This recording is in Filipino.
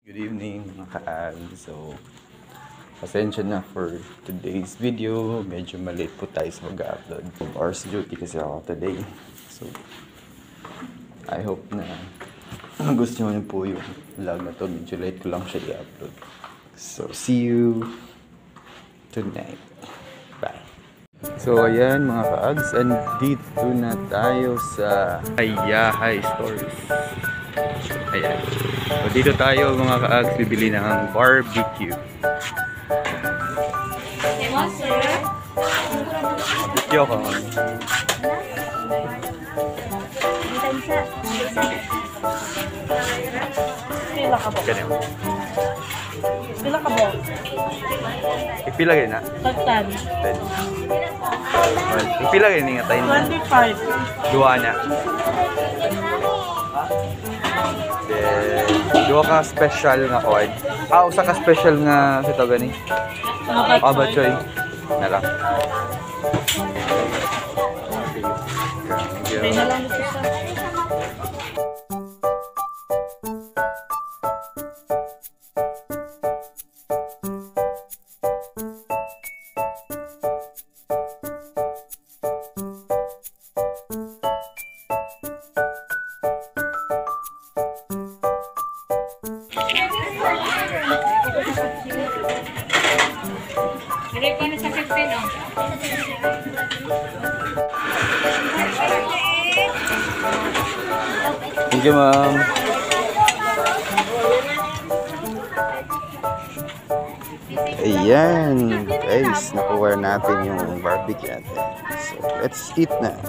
Good evening mga kaag. So, pasensya na for today's video. Medyo malate po tayo sa mag-upload. Hours duty kasi ako today. So, I hope na gusto nyo po yung vlog na to. Medyo late ko lang siya i-upload. So, see you tonight. Bye. So, ayan mga kaags. Andito na tayo sa Ayahay Stories. Ayan. So, dito tayo mga kaags, bibili ng barbecue. Barbecue ako. Pila ka ba? Ganyan. Pila ka ba? Ipila ganyan na? Tagtan. 10. Ipila ganyan nga tayo. 25. Dua na. Dua ka special nga oid. Usa ka special nga sa ito gani. Bachoy. Na lang. Okay na lang ito sa. Direct ko na sa 15, no? Thank you, ma'am. Ayan, guys, nakuha natin yung barbecue natin. So, let's eat na.